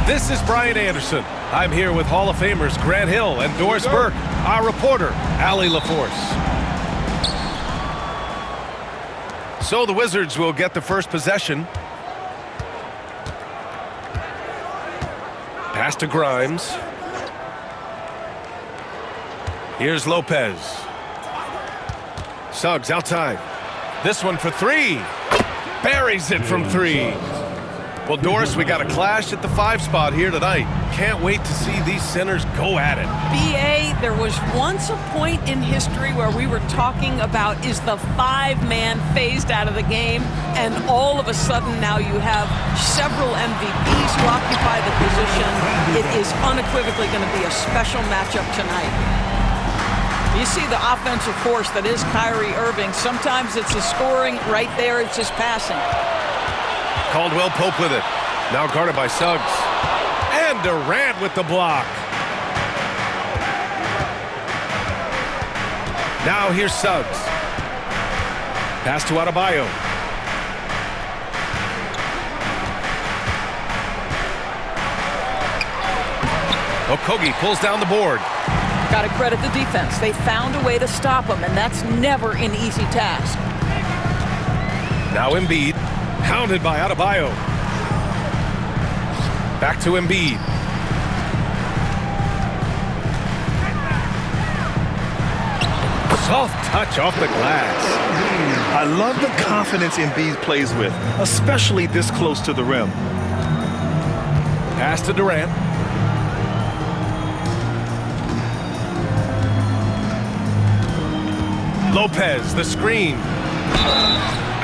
This is Brian Anderson. I'm here with Hall of Famers Grant Hill and Doris Burke, our reporter, Allie LaForce. So the Wizards will get the first possession. Pass to Grimes. Here's Lopez. Suggs outside. This one for three. Buries it from three. Well, Doris, we got a clash at the 5 spot here tonight. Can't wait to see these centers go at it. B.A., there was once a point in history where we were talking about, is the 5-man phased out of the game? And all of a sudden now you have several MVPs who occupy the position. It is unequivocally going to be a special matchup tonight. You see the offensive force that is Kyrie Irving. Sometimes it's the scoring. Right there, it's his passing. Caldwell Pope with it. Now guarded by Suggs. And Durant with the block. Now here's Suggs. Pass to Adebayo. Okogie pulls down the board. Got to credit the defense. They found a way to stop him, and that's never an easy task. Now Embiid, hounded by Adebayo. Back to Embiid. Soft touch off the glass. I love the confidence Embiid plays with, especially this close to the rim. Pass to Durant. Lopez, the screen.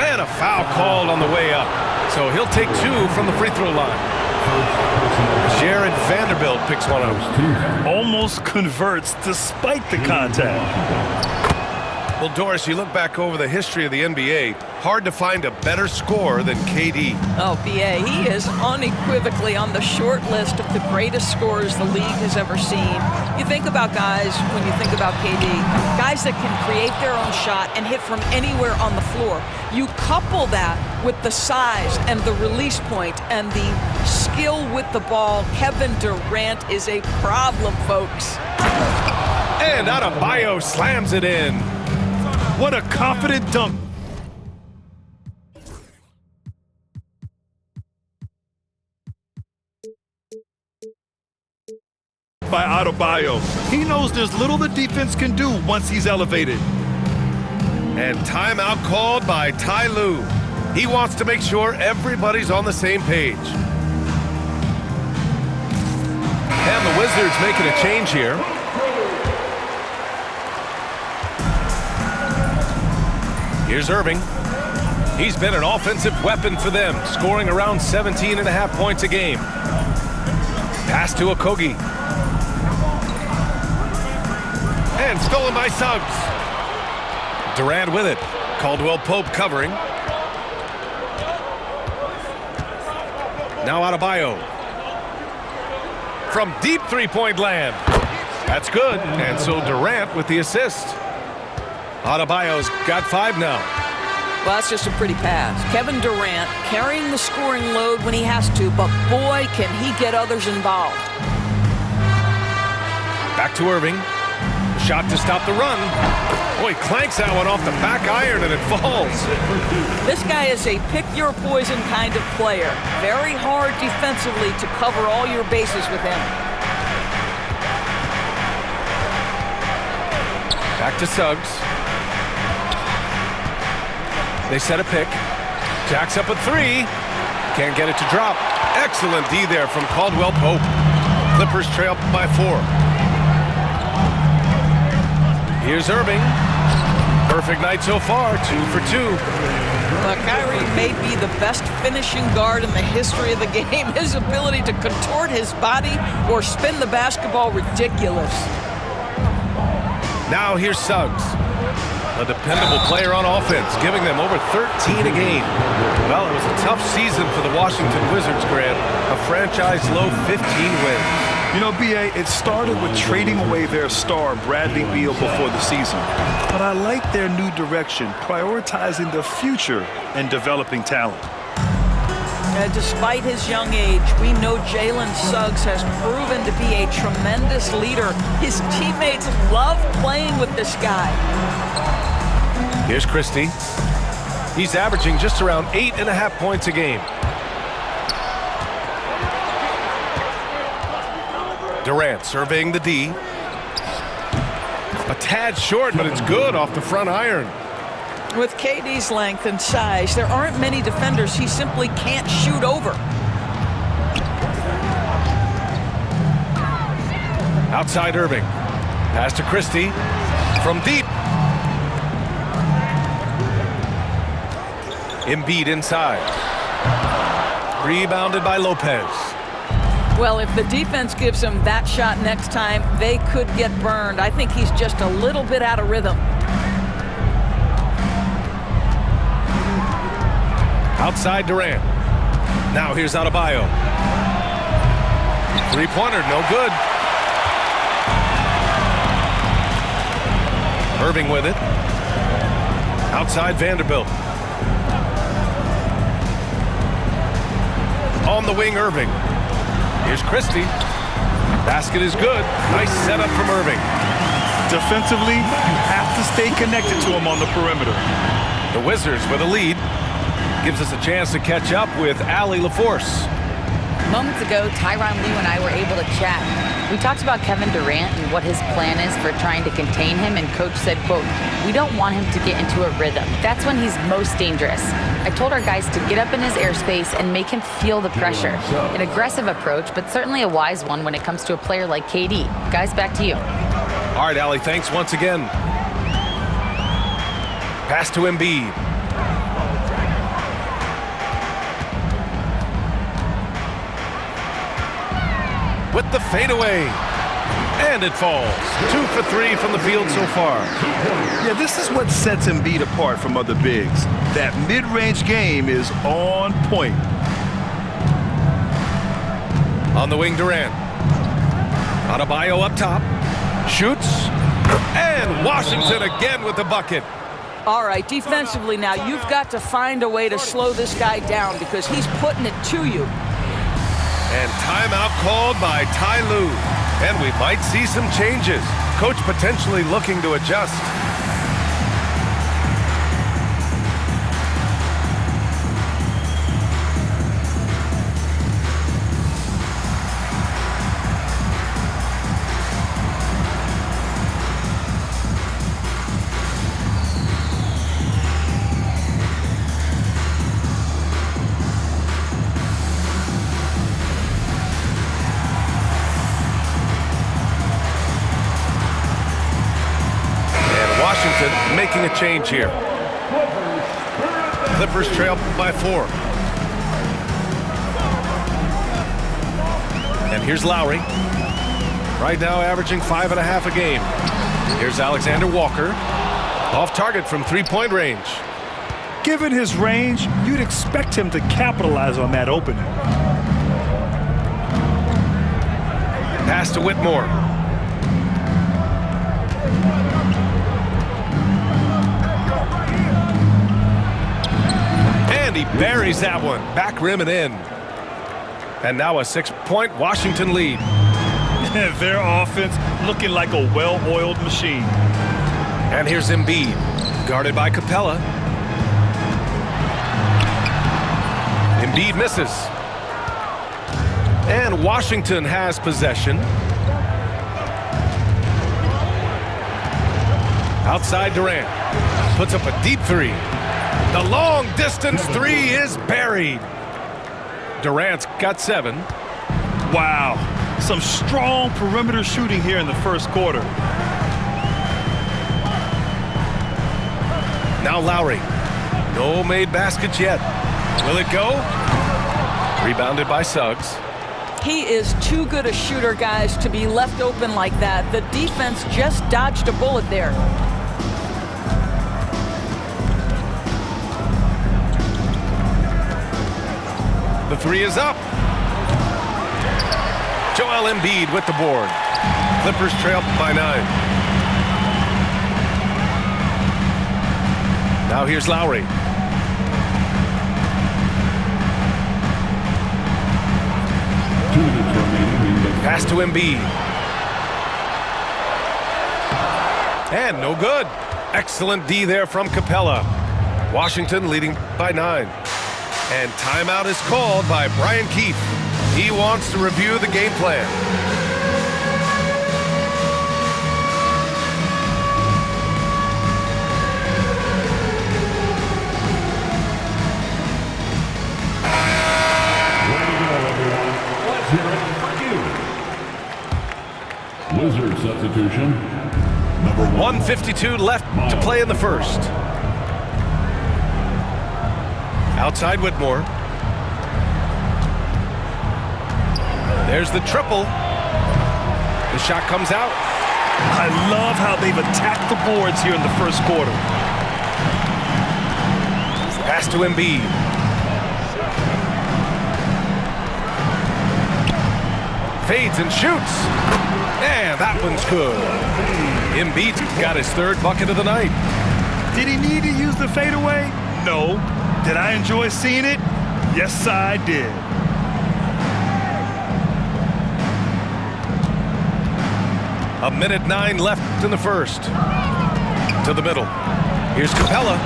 And a foul called on the way up. So he'll take 2 from the free throw line. Jared Vanderbilt picks one up. Almost converts despite the contact. Well, Doris, you look back over the history of the NBA, hard to find a better scorer than KD. Oh, B.A., he is unequivocally on the short list of the greatest scorers the league has ever seen. You think about guys, when you think about KD, guys that can create their own shot and hit from anywhere on the floor. You couple that with the size and the release point and the skill with the ball. Kevin Durant is a problem, folks. And Adebayo slams it in. What a confident dunk. By Adebayo. He knows there's little the defense can do once he's elevated. And timeout called by Ty Lue. He wants to make sure everybody's on the same page. And the Wizards making a change here. Here's Irving. He's been an offensive weapon for them, scoring around 17.5 points a game. Pass to Okogie. And stolen by Suggs. Durant with it. Caldwell Pope covering. Now Adebayo. From deep three-point land. That's good. And so Durant with the assist. Adebayo's got 5 now. Well, that's just a pretty pass. Kevin Durant carrying the scoring load when he has to, but boy, can he get others involved. Back to Irving. Shot to stop the run. Boy, clanks that one off the back iron and it falls. This guy is a pick-your-poison kind of player. Very hard defensively to cover all your bases with him. Back to Suggs. They set a pick. Jacks up a 3. Can't get it to drop. Excellent D there from Caldwell Pope. Clippers trail by 4. Here's Irving. Perfect night so far, 2 for 2. Kyrie may be the best finishing guard in the history of the game. His ability to contort his body or spin the basketball, ridiculous. Now here's Suggs. A dependable player on offense, giving them over 13 a game. Well, it was a tough season for the Washington Wizards, Grant. A franchise-low 15 wins. You know, B.A., it started with trading away their star, Bradley Beal, before the season. But I like their new direction, prioritizing the future and developing talent. Despite his young age, we know Jalen Suggs has proven to be a tremendous leader. His teammates love playing with this guy. Here's Christie. He's averaging just around 8.5 points a game. Durant surveying the D. A tad short, but it's good off the front iron. With KD's length and size, there aren't many defenders he simply can't shoot over. Outside Irving. Pass to Christie. From deep. Embiid inside. Rebounded by Lopez. Well, if the defense gives him that shot next time, they could get burned. I think he's just a little bit out of rhythm. Outside Durant. Now here's Adebayo. Three-pointer, no good. Irving with it. Outside Vanderbilt. On the wing, Irving. Here's Christie. Basket is good. Nice setup from Irving. Defensively, you have to stay connected to him on the perimeter. The Wizards with a lead. Gives us a chance to catch up with Allie LaForce. Moments ago, Tyronn Lue and I were able to chat. We talked about Kevin Durant and what his plan is for trying to contain him, and Coach said, quote, "We don't want him to get into a rhythm. That's when he's most dangerous." I told our guys to get up in his airspace and make him feel the pressure. An aggressive approach, but certainly a wise one when it comes to a player like KD. Guys, back to you. All right, Allie, thanks once again. Pass to Embiid. With the fadeaway. And it falls. 2 for 3 from the field so far. Yeah, this is what sets Embiid apart from other bigs. That mid-range game is on point. On the wing, Durant. Adebayo up top. Shoots. And Washington again with the bucket. All right, defensively now, you've got to find a way to slow this guy down because he's putting it to you. And timeout called by Ty Lue. And we might see some changes. Coach potentially looking to adjust. Making a change here. Clippers trail by 4. And here's Lowry. Right now averaging 5.5 a game. Here's Alexander Walker. Off target from three-point range. Given his range, you'd expect him to capitalize on that opening. Pass to Whitmore. And he buries that one. Back rim and in. And now a 6-point Washington lead. Their offense looking like a well-oiled machine. And here's Embiid, guarded by Capella. Embiid misses. And Washington has possession. Outside Durant. Puts up a deep three. The long distance three is buried. Durant's got 7. Wow. Some strong perimeter shooting here in the first quarter. Now Lowry. No made baskets yet. Will it go? Rebounded by Suggs. He is too good a shooter, guys, to be left open like that. The defense just dodged a bullet there. The three is up. Joel Embiid with the board. Clippers trail by 9. Now here's Lowry. Pass to Embiid. And no good. Excellent D there from Capella. Washington leading by 9. And timeout is called by Brian Keefe. He wants to review the game plan. Wizard substitution. Number 1:52 left to play in the first. Outside Whitmore. There's the triple. The shot comes out. I love how they've attacked the boards here in the first quarter. Pass to Embiid. Fades and shoots. And that one's good. Embiid got his third bucket of the night. Did he need to use the fadeaway? No. Did I enjoy seeing it? Yes, I did. A minute 9 left in the first. To the middle. Here's Capella.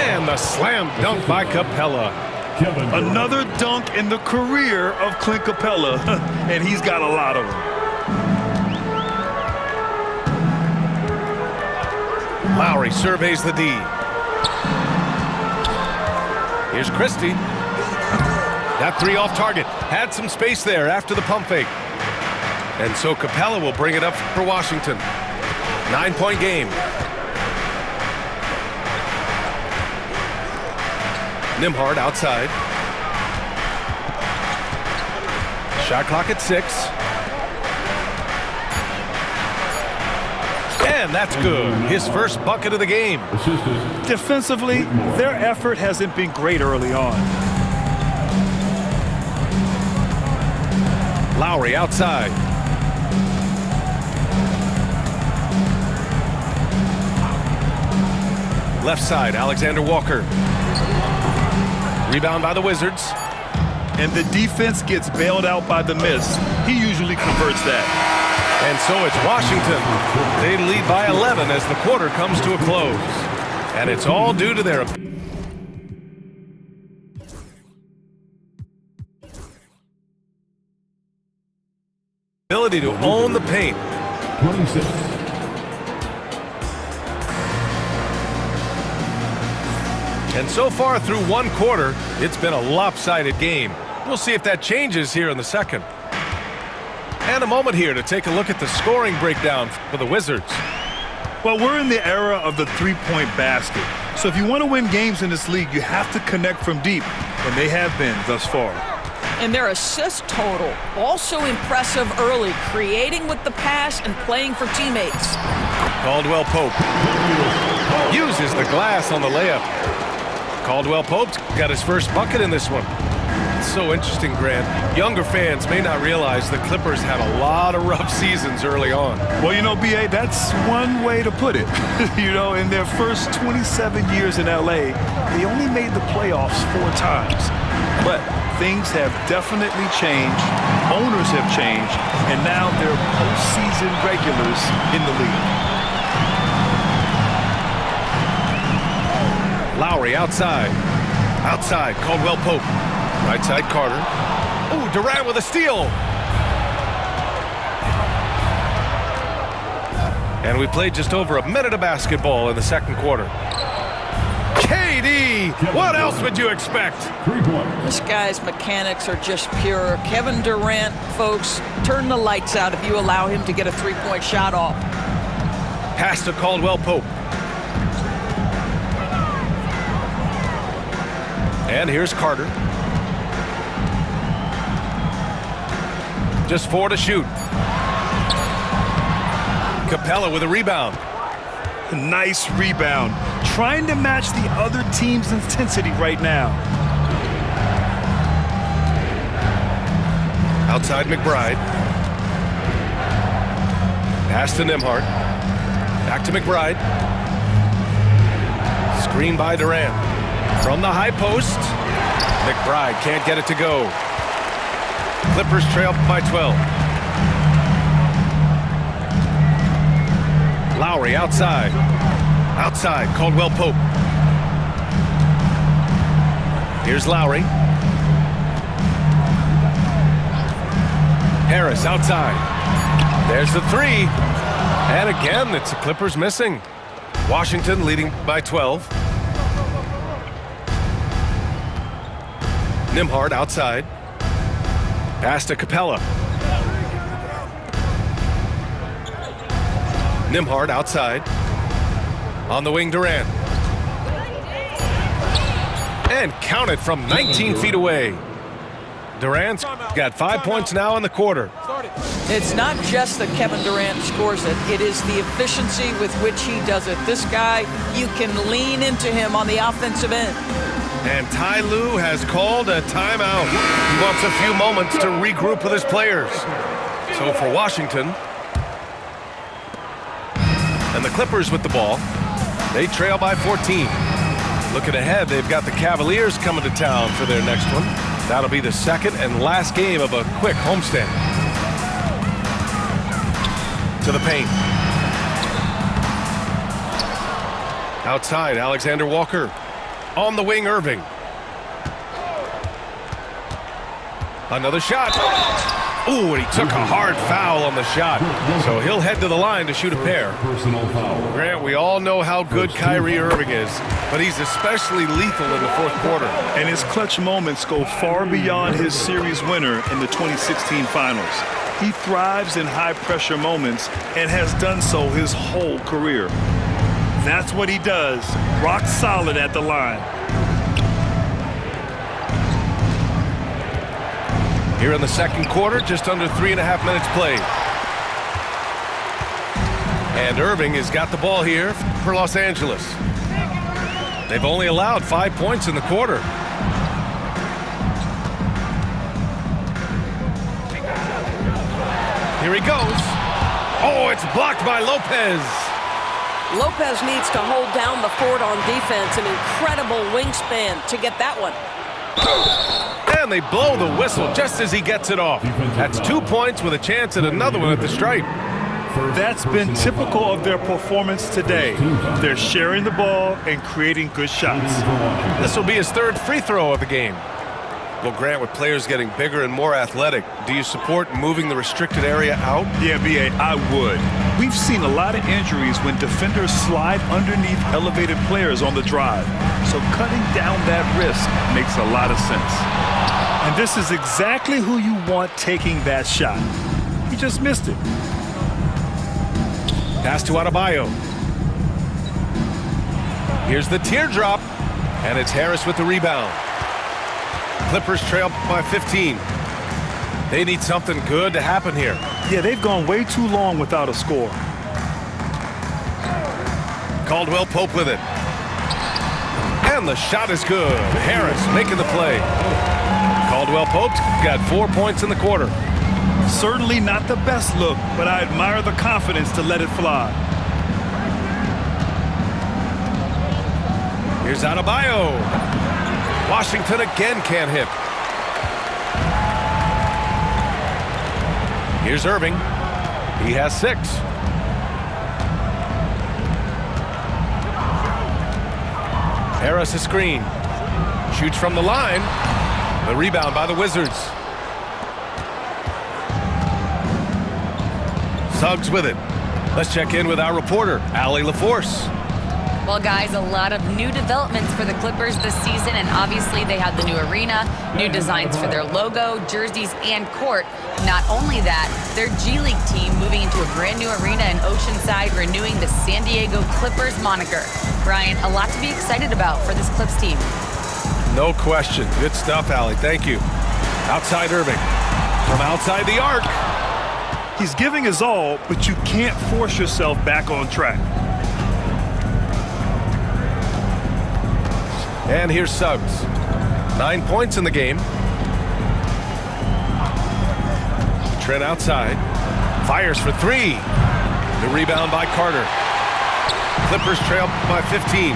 And the slam dunk by Capella. Another dunk in the career of Clint Capella, and he's got a lot of them. Lowry surveys the D. Here's Christie. That three off target. Had some space there after the pump fake. And so Capella will bring it up for Washington. 9-point game. Nembhard outside. Shot clock at 6. And that's good. His first bucket of the game. Defensively, their effort hasn't been great early on. Lowry outside. Left side, Alexander Walker. Rebound by the Wizards. And the defense gets bailed out by the miss. He usually converts that. And so it's Washington. They lead by 11 as the quarter comes to a close. And it's all due to their ability to own the paint. 26. And so far through one quarter, it's been a lopsided game. We'll see if that changes here in the second. And a moment here to take a look at the scoring breakdown for the Wizards. Well, we're in the era of the three-point basket. So if you want to win games in this league, you have to connect from deep, and they have been thus far. And their assist total, also impressive early, creating with the pass and playing for teammates. Caldwell Pope uses the glass on the layup. Caldwell Pope got his first bucket in this one. It's so interesting, Grant. Younger fans may not realize the Clippers had a lot of rough seasons early on. Well, you know, B.A., that's one way to put it. You know, in their first 27 years in L.A., they only made the playoffs 4 times. But things have definitely changed. Owners have changed. And now they're postseason regulars in the league. Lowry outside. Outside, Caldwell Pope. Right side, Carter. Oh, Durant with a steal. And we played just over a minute of basketball in the second quarter. KD, what else would you expect? 3 points. This guy's mechanics are just pure. Kevin Durant, folks, turn the lights out if you allow him to get a three-point shot off. Pass to Caldwell Pope. And here's Carter. Just 4 to shoot. Capella with a rebound. Nice rebound. Trying to match the other team's intensity right now. Outside McBride. Pass to Nembhard. Back to McBride. Screen by Durant. From the high post. McBride can't get it to go. Clippers trail by 12. Lowry outside. Outside, Caldwell Pope. Here's Lowry. Harris outside. There's the three. And again, it's the Clippers missing. Washington leading by 12. Nembhard outside. Pass to Capella. Nembhard outside. On the wing, Durant. And counted from 19 feet away. Durant's got 5 points now in the quarter. It's not just that Kevin Durant scores it. It is the efficiency with which he does it. This guy, you can lean into him on the offensive end. And Ty Lue has called a timeout. He wants a few moments to regroup with his players. So for Washington, and the Clippers with the ball, they trail by 14. Looking ahead, they've got the Cavaliers coming to town for their next one. That'll be the second and last game of a quick homestand. To the paint. Outside, Alexander Walker. On the wing, Irving. Another shot. Ooh, and he took a hard foul on the shot. So he'll head to the line to shoot a pair. Personal foul. Grant, we all know how good Kyrie Irving is, but he's especially lethal in the fourth quarter. And his clutch moments go far beyond his series winner in the 2016 finals. He thrives in high-pressure moments and has done so his whole career. That's what he does, rock solid at the line. Here in the second quarter, just under 3.5 minutes played. And Irving has got the ball here for Los Angeles. They've only allowed 5 points in the quarter. Here he goes. Oh, it's blocked by Lopez. Lopez needs to hold down the fort on defense. An incredible wingspan to get that one. And they blow the whistle just as he gets it off. That's 2 points with a chance at another one at the stripe. That's been typical of their performance today. They're sharing the ball and creating good shots. This will be his third free throw of the game. Well, Grant, with players getting bigger and more athletic, do you support moving the restricted area out? Yeah, B.A., I would. We've seen a lot of injuries when defenders slide underneath elevated players on the drive. So cutting down that risk makes a lot of sense. And this is exactly who you want taking that shot. He just missed it. Pass to Adebayo. Here's the teardrop, and it's Harris with the rebound. Clippers trail by 15. They need something good to happen here. Yeah, they've gone way too long without a score. Caldwell Pope with it. And the shot is good. Harris making the play. Caldwell Pope's got 4 points in the quarter. Certainly not the best look, but I admire the confidence to let it fly. Here's Adebayo. Washington again can't hit. Here's Irving. He has 6. Harris a screen. Shoots from the line. The rebound by the Wizards. Suggs with it. Let's check in with our reporter, Allie LaForce. Well, guys, a lot of new developments for the Clippers this season, and obviously they have the new arena, new designs for their logo, jerseys, and court. Not only that, their G League team moving into a brand new arena in Oceanside, renewing the San Diego Clippers moniker. Brian, a lot to be excited about for this Clips team. No question. Good stuff, Allie. Thank you. Outside Irving. From outside the arc. He's giving his all, but you can't force yourself back on track. And here's Suggs. 9 points in the game. Trent outside. Fires for 3. The rebound by Carter. Clippers trail by 15.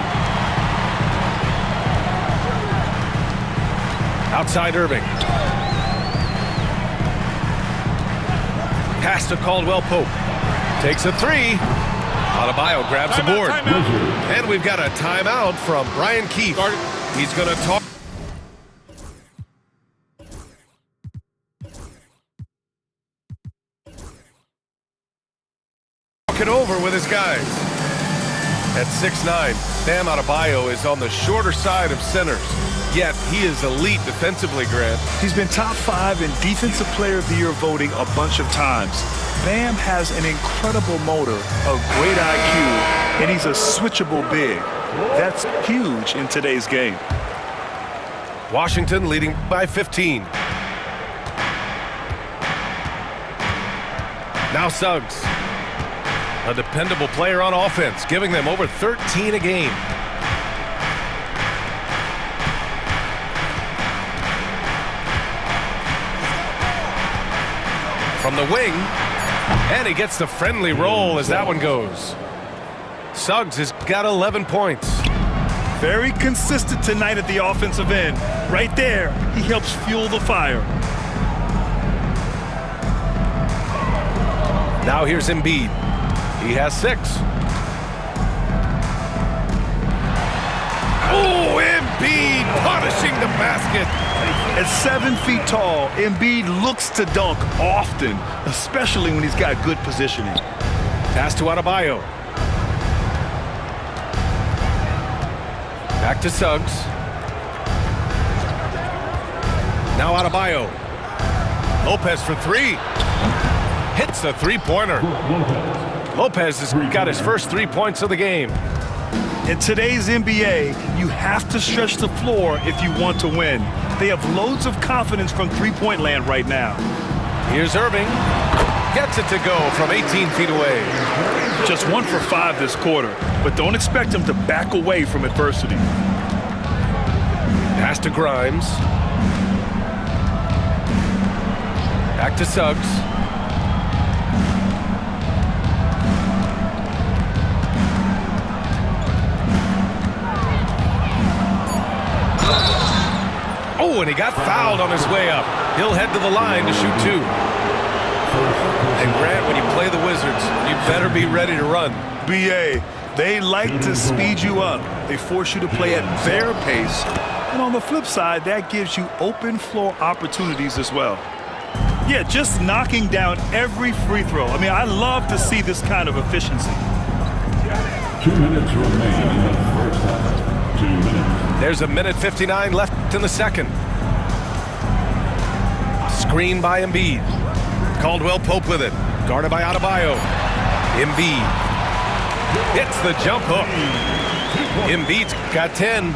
Outside Irving. Pass to Caldwell Pope. Takes a 3. Adebayo grabs the board. Wizards. And we've got a timeout from Brian Keefe. He's going to talk it over with his guys. At 6'9", Bam Adebayo is on the shorter side of centers, yet he is elite defensively, Grant. He's been top 5 in Defensive Player of the Year voting a bunch of times. Bam has an incredible motor, a great IQ, and he's a switchable big. That's huge in today's game. Washington leading by 15. Now Suggs. A dependable player on offense, giving them over 13 a game. From the wing, and he gets the friendly roll as that one goes. Suggs has got 11 points. Very consistent tonight at the offensive end. Right there, he helps fuel the fire. Now here's Embiid. He has 6. Oh, Embiid punishing the basket. At 7 feet tall, Embiid looks to dunk often, especially when he's got good positioning. Pass to Adebayo. Back to Suggs. Now Adebayo. Lopez for 3. Hits the three-pointer. Lopez has got his first 3 points of the game. In today's NBA, you have to stretch the floor if you want to win. They have loads of confidence from three-point land right now. Here's Irving. Gets it to go from 18 feet away. Just 1 for 5 this quarter, but don't expect him to back away from adversity. Pass to Grimes. Back to Suggs. Oh, and he got fouled on his way up. He'll head to the line to shoot 2. And Grant, when you play the Wizards, you better be ready to run. BA, they like to speed you up. They force you to play at their pace. And on the flip side, that gives you open floor opportunities as well. Yeah, just knocking down every free throw. I mean, I love to see this kind of efficiency. 2 minutes remain in the first half. 2 minutes. There's a minute 59 left in the second. Screen by Embiid. Caldwell Pope with it. Guarded by Adebayo. Embiid hits the jump hook. Embiid's got 10.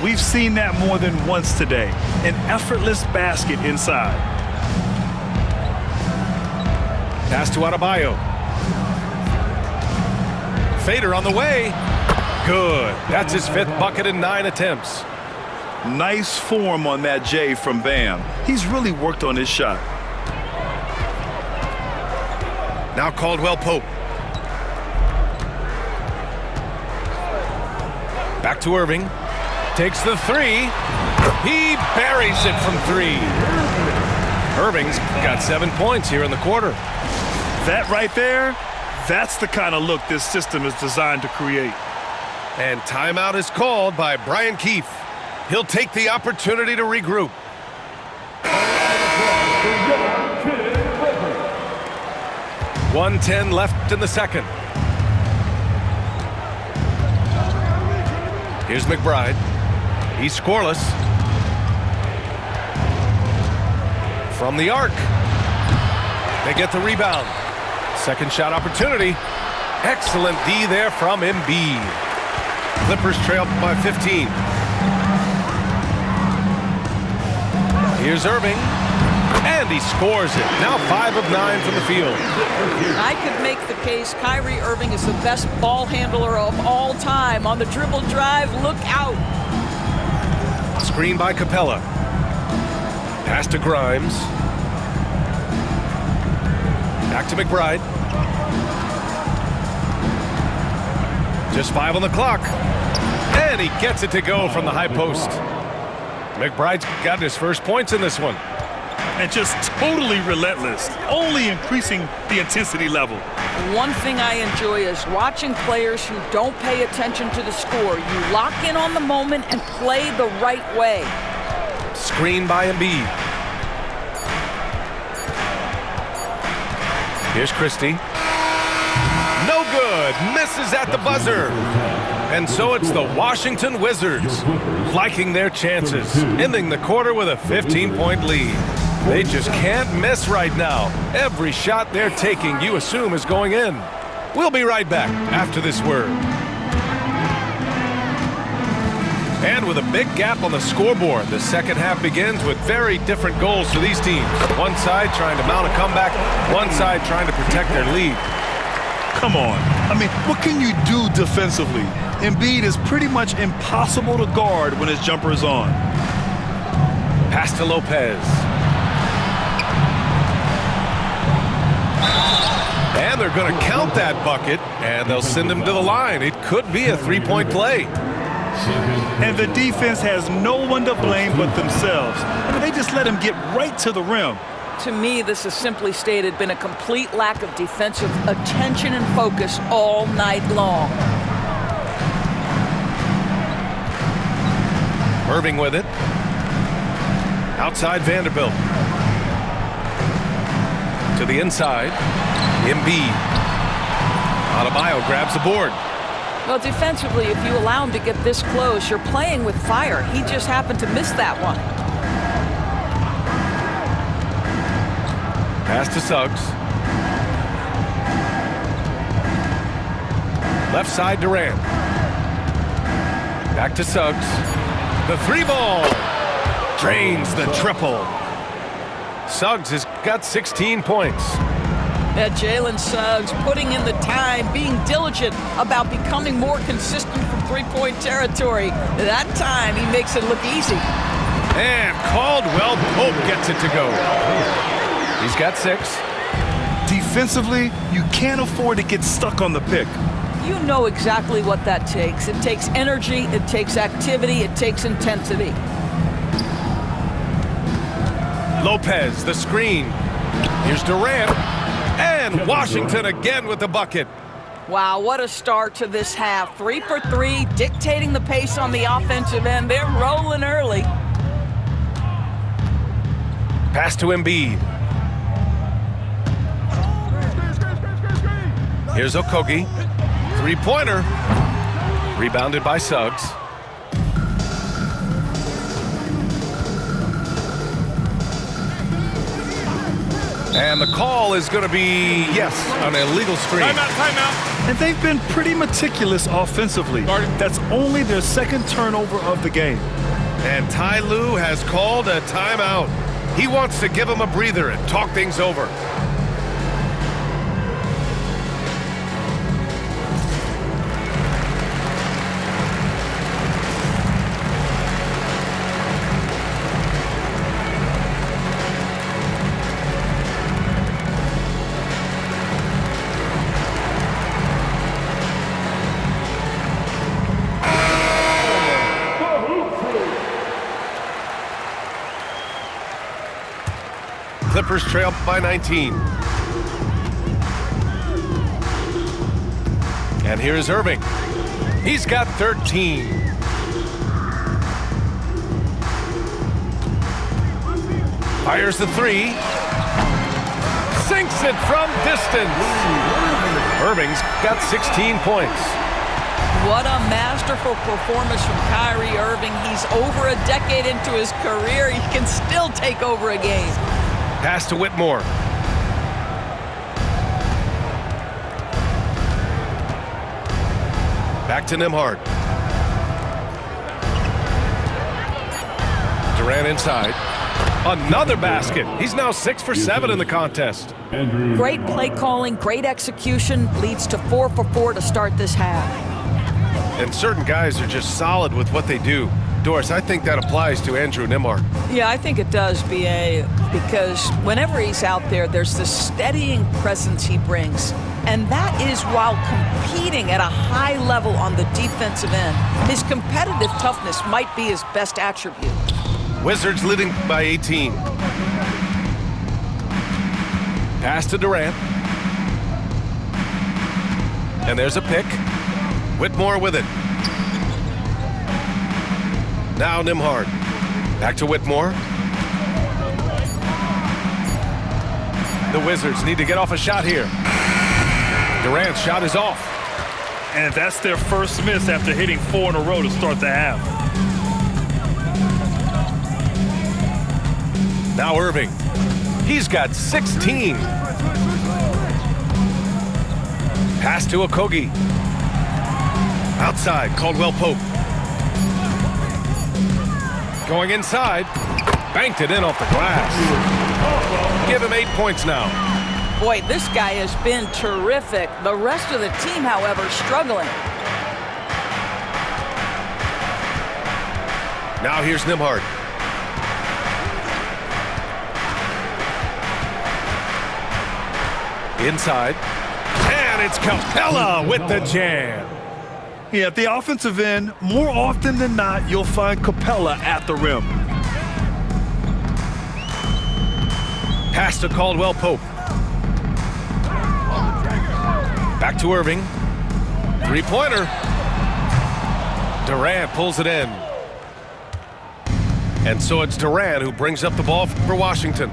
We've seen that more than once today. An effortless basket inside. Pass to Adebayo. Fader on the way. Good. That's his 5th bucket in 9 attempts. Nice form on that J from Bam. He's really worked on his shot. Now Caldwell Pope. Back to Irving. Takes the 3. He buries it from 3. Irving's got 7 points here in the quarter. That right there, that's the kind of look this system is designed to create. And timeout is called by Brian Keefe. He'll take the opportunity to regroup. .110 left in the second. Here's McBride. He's scoreless. From the arc. They get the rebound. Second shot opportunity. Excellent D there from Embiid. Clippers trail by 15. Here's Irving. And he scores it. Now 5 of 9 from the field. I could make the case Kyrie Irving is the best ball handler of all time. On the dribble drive, look out. Screen by Capella. Pass to Grimes. Back to McBride. Just 5 on the clock. And he gets it to go from the high post. McBride's got his first points in this one. And just totally relentless, only increasing the intensity level. One thing I enjoy is watching players who don't pay attention to the score. You lock in on the moment and play the right way. Screen by Embiid. Here's Christie. No good. Misses at the buzzer. And so it's the Washington Wizards liking their chances, ending the quarter with a 15-point lead. They just can't miss right now. Every shot they're taking, you assume, is going in. We'll be right back after this word. And with a big gap on the scoreboard, the second half begins with very different goals for these teams. One side trying to mount a comeback, one side trying to protect their lead. Come on. I mean, what can you do defensively? Embiid is pretty much impossible to guard when his jumper is on. Pass to Lopez. And they're going to count that bucket, and they'll send him to the line. It could be a three-point play. And the defense has no one to blame but themselves. I mean, they just let him get right to the rim. To me, this has simply stated been a complete lack of defensive attention and focus all night long. Irving with it. Outside Vanderbilt. To the inside. Embiid. Adebayo grabs the board. Well, defensively, if you allow him to get this close, you're playing with fire. He just happened to miss that one. Pass to Suggs. Left side Durant. Back to Suggs. The three ball. Drains the triple. Suggs has got 16 points. That Jalen Suggs putting in the time, being diligent about becoming more consistent from three-point territory. That time, he makes it look easy. And Caldwell Pope gets it to go. He's got 6. Defensively, you can't afford to get stuck on the pick. You know exactly what that takes. It takes energy, it takes activity, it takes intensity. Lopez, the screen. Here's Durant. And Washington again with the bucket. Wow, what a start to this half. 3 for 3, dictating the pace on the offensive end. They're rolling early. Pass to Embiid. Here's Okogie. Three-pointer. Rebounded by Suggs. And the call is going to be, yes, an illegal screen. Timeout. And they've been pretty meticulous offensively. That's only their second turnover of the game. And Ty Lue has called a timeout. He wants to give him a breather and talk things over. Clippers trail by 19. And here's Irving. He's got 13. Fires the three. Sinks it from distance. Irving's got 16 points. What a masterful performance from Kyrie Irving. He's over a decade into his career. He can still take over a game. Pass to Whitmore. Back to Nembhard. Durant inside. Another basket. He's now 6 for 7 in the contest. Great play calling, great execution, leads to 4 for 4 to start this half. And certain guys are just solid with what they do. Doris, I think that applies to Andrew Nembhard. Yeah, I think it does, B.A., because whenever he's out there, there's this steadying presence he brings. And that is while competing at a high level on the defensive end. His competitive toughness might be his best attribute. Wizards leading by 18. Pass to Durant. And there's a pick. Whitmore with it. Now Nembhard. Back to Whitmore. The Wizards need to get off a shot here. Durant's shot is off. And that's their first miss after hitting 4 in a row to start the half. Now Irving. He's got 16. Pass to Okogie. Outside, Caldwell Pope. Going inside. Banked it in off the glass. Give him 8 points now. Boy, this guy has been terrific. The rest of the team, however, struggling. Now here's Nembhard. Inside. And it's Capella with the jam. Yeah, at the offensive end, more often than not, you'll find Capella at the rim. Pass to Caldwell Pope. Back to Irving. Three-pointer. Durant pulls it in. And so it's Durant who brings up the ball for Washington.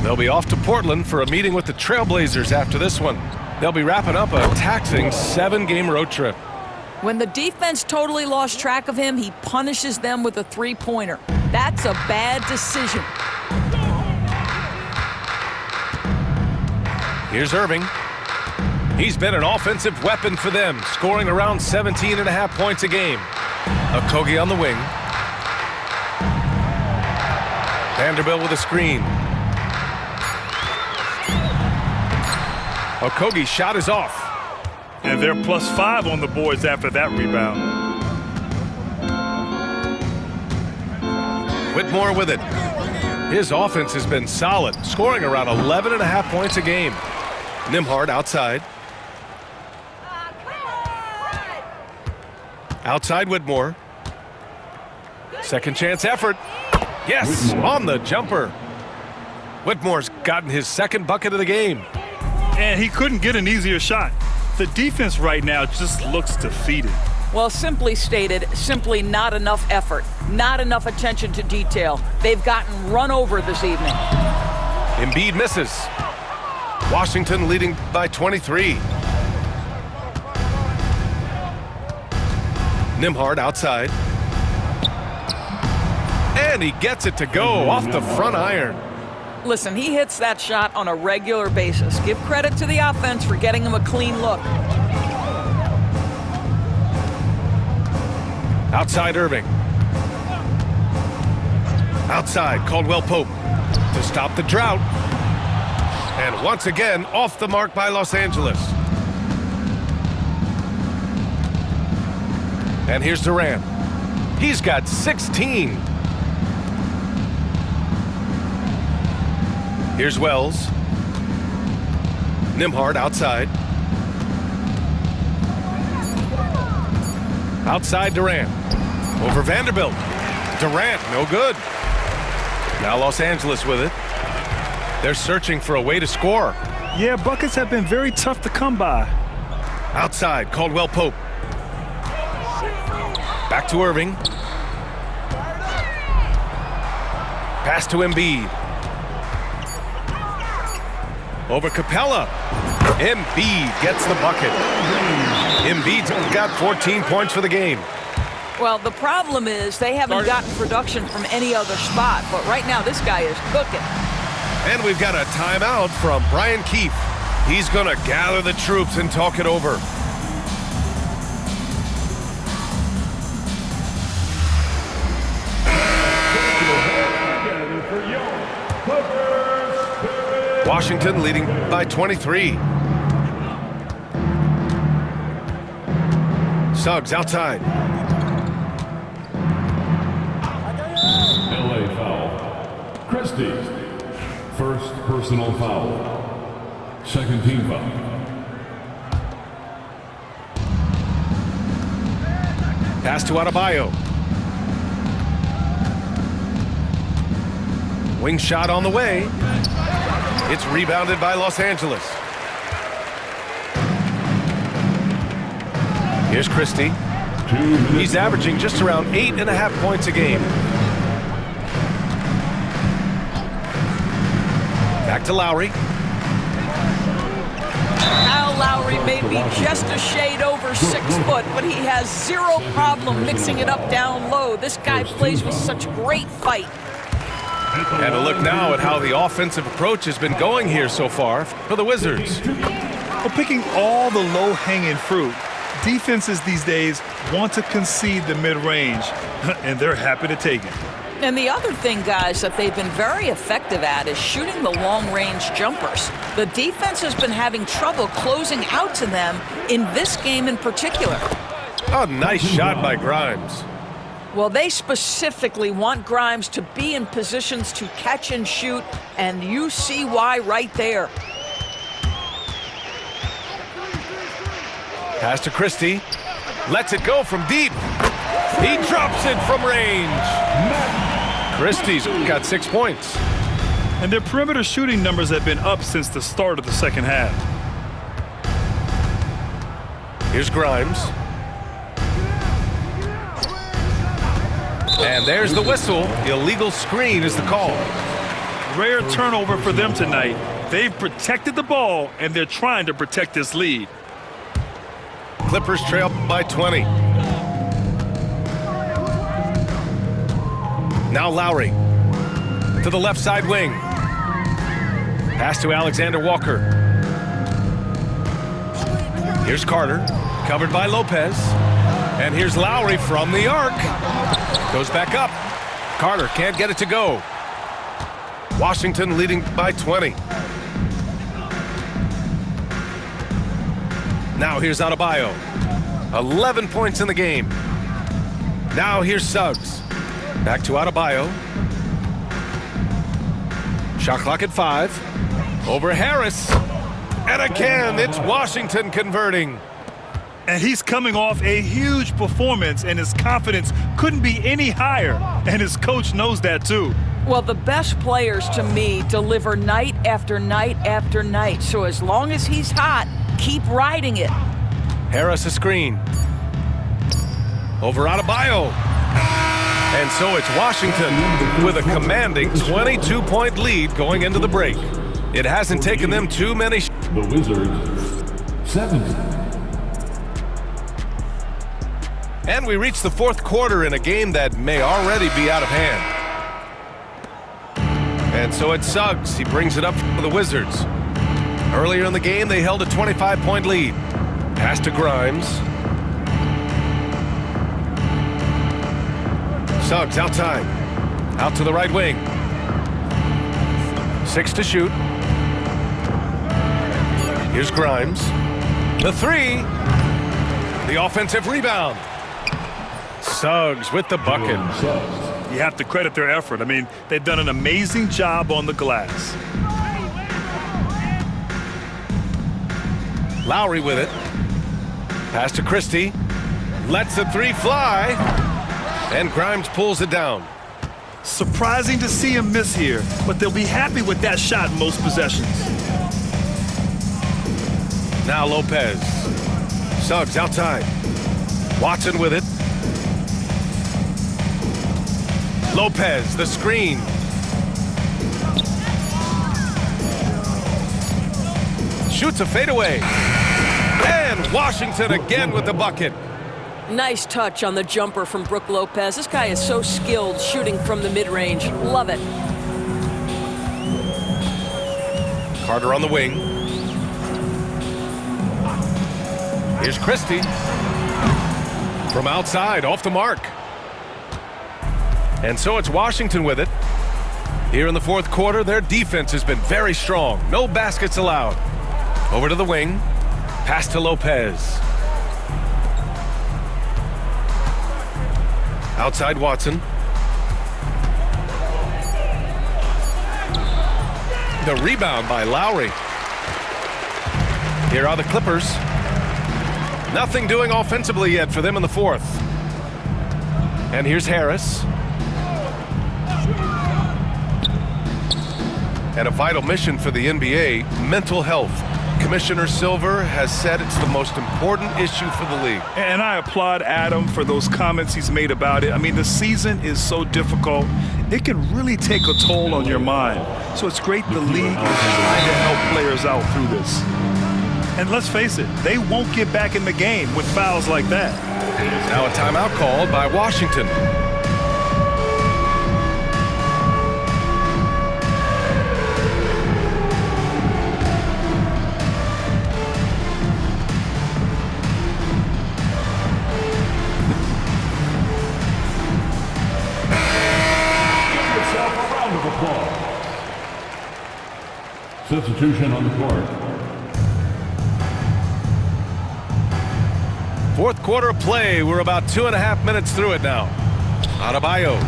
They'll be off to Portland for a meeting with the Trailblazers after this one. They'll be wrapping up a taxing 7-game road trip. When the defense totally lost track of him, he punishes them with a three-pointer. That's a bad decision. Here's Irving. He's been an offensive weapon for them, scoring around 17.5 points a game. Okogie on the wing. Vanderbilt with a screen. Okogie's shot is off. And they're +5 on the boards after that rebound. Whitmore with it. His offense has been solid, scoring around 11.5 points a game. Nembhard outside. Outside Whitmore. Second chance effort. Yes, on the jumper. Whitmore's gotten his second bucket of the game. And he couldn't get an easier shot. The defense right now just looks defeated. Well, simply stated, simply not enough effort, not enough attention to detail. They've gotten run over this evening. Embiid misses. Washington leading by 23. Nembhard outside. And he gets it to go off the front iron. Listen, he hits that shot on a regular basis. Give credit to the offense for getting him a clean look. Outside Irving. Outside Caldwell Pope to stop the drought. And once again, off the mark by Los Angeles. And here's Durant. He's got 16. Here's Wells. Nembhard outside. Outside Durant. Over Vanderbilt. Durant, no good. Now Los Angeles with it. They're searching for a way to score. Yeah, buckets have been very tough to come by. Outside, Caldwell Pope. Back to Irving. Pass to Embiid. Over Capella. Embiid gets the bucket. Embiid's got 14 points for the game. Well, the problem is they haven't gotten production from any other spot, but right now this guy is cooking. And we've got a timeout from Brian Keefe. He's going to gather the troops and talk it over. Washington leading by 23. Suggs outside. LA foul. Christie. First personal foul. Second team foul. Pass to Adebayo. Wing shot on the way. It's rebounded by Los Angeles. Here's Christie. 2 minutes. He's averaging just around 8.5 points a game. Back to Lowry. Kyle Lowry may be just a shade over 6 foot, but he has zero problem mixing it up down low. This guy plays with such great fight. And a look now at how the offensive approach has been going here so far for the Wizards. Well, picking all the low-hanging fruit, defenses these days want to concede the mid-range, and they're happy to take it. And the other thing, guys, that they've been very effective at is shooting the long-range jumpers. The defense has been having trouble closing out to them in this game in particular. Oh, nice shot by Grimes. Well, they specifically want Grimes to be in positions to catch and shoot, and you see why right there. Pass to Christie. Lets it go from deep. He drops it from range. Christie's got 6 points. And their perimeter shooting numbers have been up since the start of the second half. Here's Grimes. And there's the whistle. Illegal screen is the call. Rare turnover for them tonight. They've protected the ball, and they're trying to protect this lead. Clippers trail by 20. Now Lowry to the left side wing. Pass to Alexander Walker. Here's Carter, covered by Lopez. And here's Lowry from the arc. Goes back up. Carter can't get it to go. Washington leading by 20. Now here's Adebayo. 11 points in the game. Now here's Suggs. Back to Adebayo. Shot clock at 5. Over Harris. And again, it's Washington converting. And he's coming off a huge performance, and his confidence couldn't be any higher. And his coach knows that, too. Well, the best players, to me, deliver night after night after night. So as long as he's hot, keep riding it. Harris a screen. Over Adebayo. And so it's Washington with a commanding 22-point lead going into the break. It hasn't taken them too many. The Wizards, 7. And we reach the fourth quarter in a game that may already be out of hand. And so it's Suggs. He brings it up for the Wizards. Earlier in the game, they held a 25-point lead. Pass to Grimes. Suggs outside. Out to the right wing. 6 to shoot. Here's Grimes. The 3. The offensive rebound. Suggs with the bucket. You have to credit their effort. I mean, they've done an amazing job on the glass. Lowry with it. Pass to Christie. Lets the 3 fly. And Grimes pulls it down. Surprising to see him miss here, but they'll be happy with that shot in most possessions. Now Lopez. Suggs outside. Watson with it. Lopez, the screen. Shoots a fadeaway. And Washington again with the bucket. Nice touch on the jumper from Brook Lopez. This guy is so skilled shooting from the mid-range. Love it. Carter on the wing. Here's Christie. From outside, off the mark. And so it's Washington with it. Here in the fourth quarter, their defense has been very strong. No baskets allowed. Over to the wing. Pass to Lopez. Outside Watson. The rebound by Lowry. Here are the Clippers. Nothing doing offensively yet for them in the fourth. And here's Harris. And a vital mission for the NBA, mental health. Commissioner Silver has said it's the most important issue for the league. And I applaud Adam for those comments he's made about it. I mean, the season is so difficult. It can really take a toll on your mind. So it's great the league is trying to help players out through this. And let's face it, they won't get back in the game with fouls like that. Now a timeout called by Washington. Substitution on the court. Fourth quarter of play. We're about 2.5 minutes through it now. Adebayo.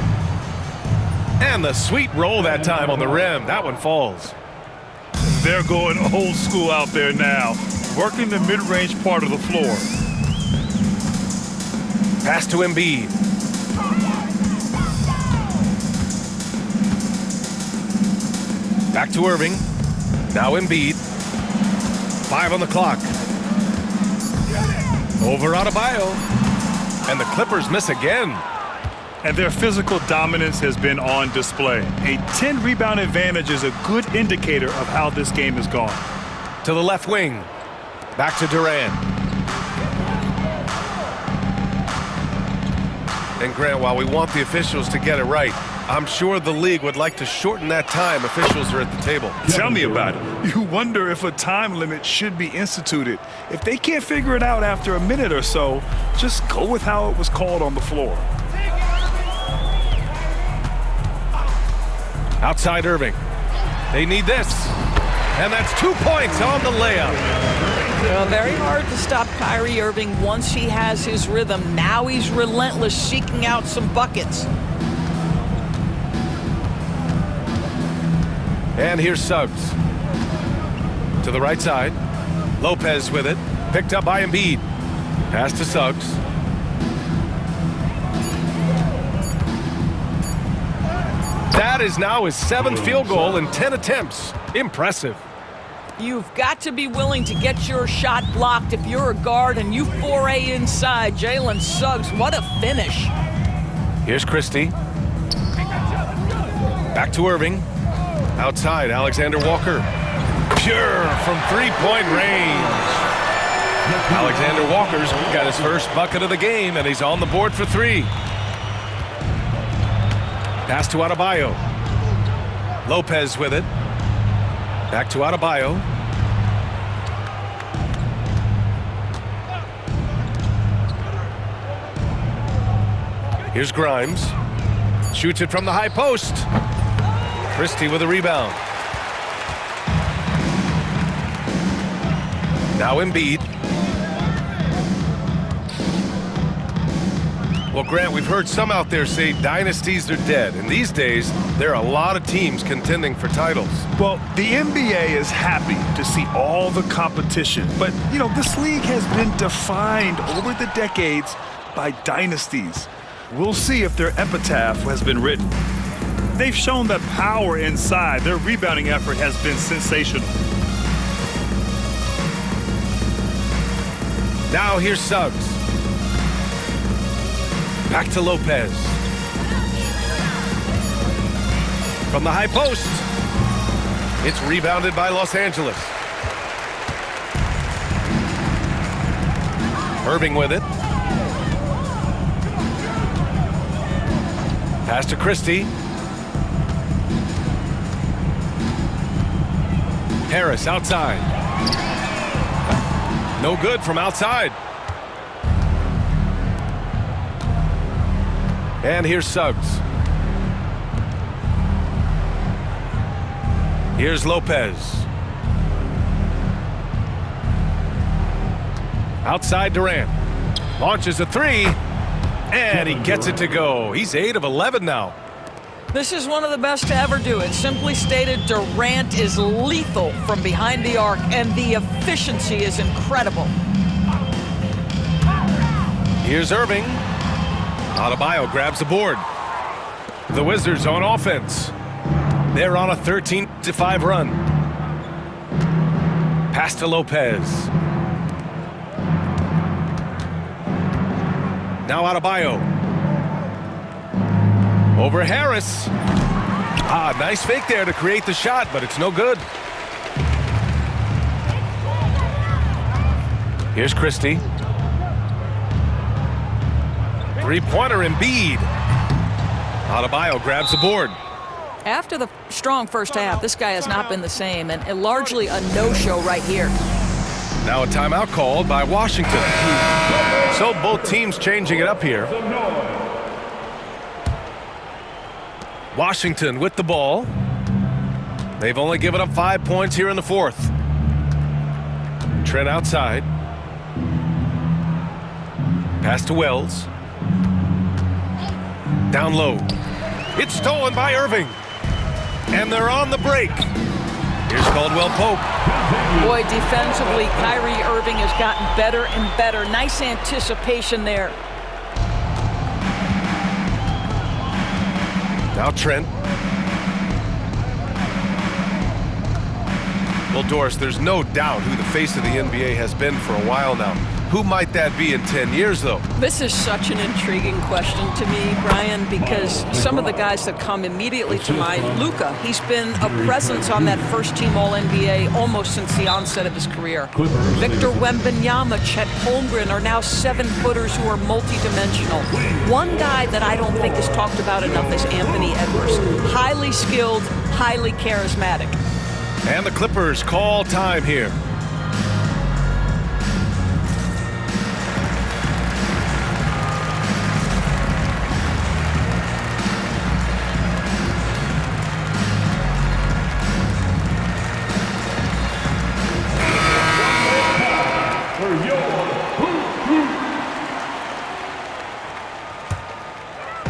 And the sweet roll that time on the rim. That one falls. They're going old school out there now, working the mid-range part of the floor. Pass to Embiid. Back to Irving. Now Embiid. 5 on the clock. Over Adebayo. And the Clippers miss again. And their physical dominance has been on display. A 10-rebound advantage is a good indicator of how this game has gone. To the left wing. Back to Durant. And Grant, while we want the officials to get it right, I'm sure the league would like to shorten that time officials are at the table. Tell me about it. You wonder if a time limit should be instituted. If they can't figure it out after a minute or so, just go with how it was called on the floor. Outside Irving. They need this. And that's 2 points on the layup. Well, very hard to stop Kyrie Irving once he has his rhythm. Now he's relentless, seeking out some buckets. And here's Suggs. To the right side. Lopez with it. Picked up by Embiid. Pass to Suggs. That is now his 7th field goal in 10 attempts. Impressive. You've got to be willing to get your shot blocked if you're a guard and you foray inside. Jalen Suggs, what a finish. Here's Christie. Back to Irving. Outside, Alexander Walker. Pure from three-point range. Alexander Walker's got his first bucket of the game, and he's on the board for 3. Pass to Adebayo. Lopez with it. Back to Adebayo. Here's Grimes. Shoots it from the high post. Christie with a rebound. Now Embiid. Well, Grant, we've heard some out there say dynasties are dead. And these days, there are a lot of teams contending for titles. Well, the NBA is happy to see all the competition. But, you know, this league has been defined over the decades by dynasties. We'll see if their epitaph has been written. They've shown that power inside. Their rebounding effort has been sensational. Now here's Suggs. Back to Lopez. From the high post. It's rebounded by Los Angeles. Irving with it. Pass to Christie. Harris outside. No good from outside. And here's Suggs. Here's Lopez. Outside Durant. Launches a 3. And he gets it to go. He's 8 of 11 now. This is one of the best to ever do it. Simply stated, Durant is lethal from behind the arc, and the efficiency is incredible. Here's Irving. Adebayo grabs the board. The Wizards on offense. They're on a 13-5 run. Pass to Lopez. Now Adebayo. Over Harris. Nice fake there to create the shot, but it's no good. Here's Christie. Three-pointer Embiid. Adebayo grabs the board. After the strong first half, this guy has not been the same, and largely a no-show right here. Now a timeout called by Washington. So both teams changing it up here. Washington with the ball. They've only given up 5 points here in the fourth. Trent outside. Pass to Wells. Down low. It's stolen by Irving. And they're on the break. Here's Caldwell Pope. Boy, defensively, Kyrie Irving has gotten better and better. Nice anticipation there. Now Trent. Well, Doris, there's no doubt who the face of the NBA has been for a while now. Who might that be in 10 years, though? This is such an intriguing question to me, Brian, because some of the guys that come immediately to mind, Luka, he's been a presence on that first-team All-NBA almost since the onset of his career. Victor Wembanyama, Chet Holmgren are now 7-footers who are multidimensional. One guy that I don't think is talked about enough is Anthony Edwards. Highly skilled, highly charismatic. And the Clippers call time here.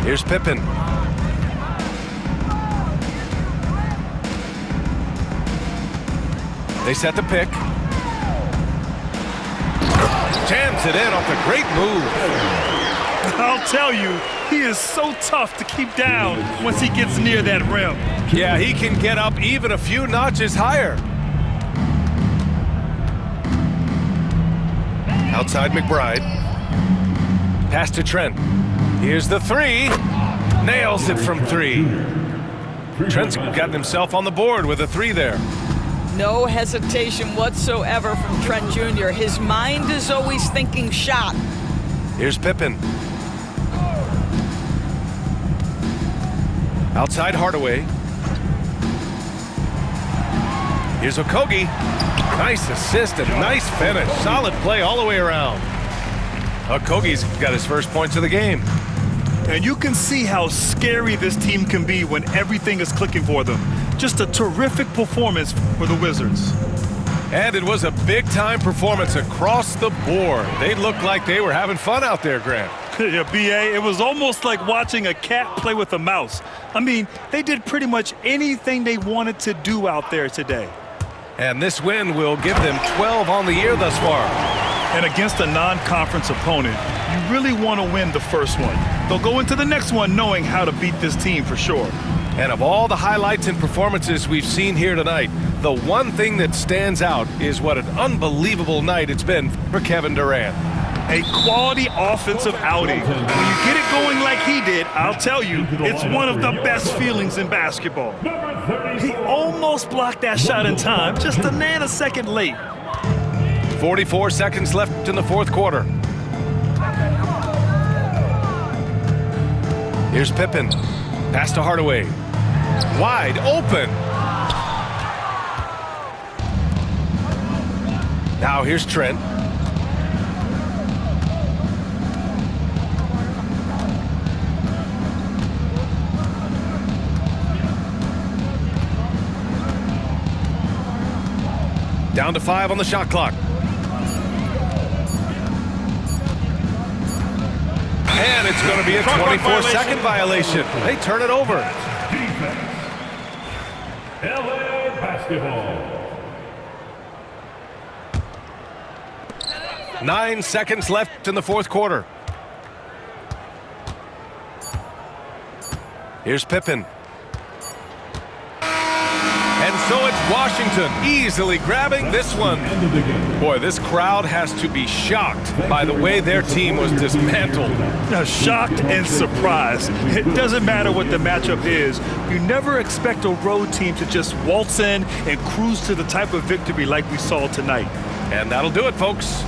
Here's Pippen. They set the pick. Jams it in off a great move. I'll tell you, he is so tough to keep down once he gets near that rim. Yeah, he can get up even a few notches higher. Outside McBride. Pass to Trent. Here's the three. Nails it from three. Trent's gotten himself on the board with a three there. No hesitation whatsoever from Trent Jr. His mind is always thinking shot. Here's Pippen. Outside Hardaway. Here's Okogie. Nice assist and nice finish. Solid play all the way around. Okogie's got his first points of the game. And you can see how scary this team can be when everything is clicking for them. Just a terrific performance for the Wizards. And it was a big-time performance across the board. They looked like they were having fun out there, Grant. Yeah, B.A., it was almost like watching a cat play with a mouse. I mean, they did pretty much anything they wanted to do out there today. And this win will give them 12 on the year thus far. And against a non-conference opponent, you really want to win the first one. They'll go into the next one knowing how to beat this team for sure. And of all the highlights and performances we've seen here tonight, the one thing that stands out is what an unbelievable night it's been for Kevin Durant. A quality offensive outing. When you get it going like he did, I'll tell you, it's one of the best feelings in basketball. He almost blocked that shot in time, just a nanosecond late. 44 seconds left in the fourth quarter. Here's Pippen. Pass to Hardaway. Wide open. Now here's Trent. Down to 5 on the shot clock. And it's going to be a 24-second violation. They turn it over. LA basketball. 9 seconds left in the fourth quarter. Here's Pippen. And And so it's Washington easily grabbing this one. Boy, this crowd has to be shocked by the way their team was dismantled. Shocked and surprised. It doesn't matter what the matchup is. You never expect a road team to just waltz in and cruise to the type of victory like we saw tonight. And that'll do it, folks.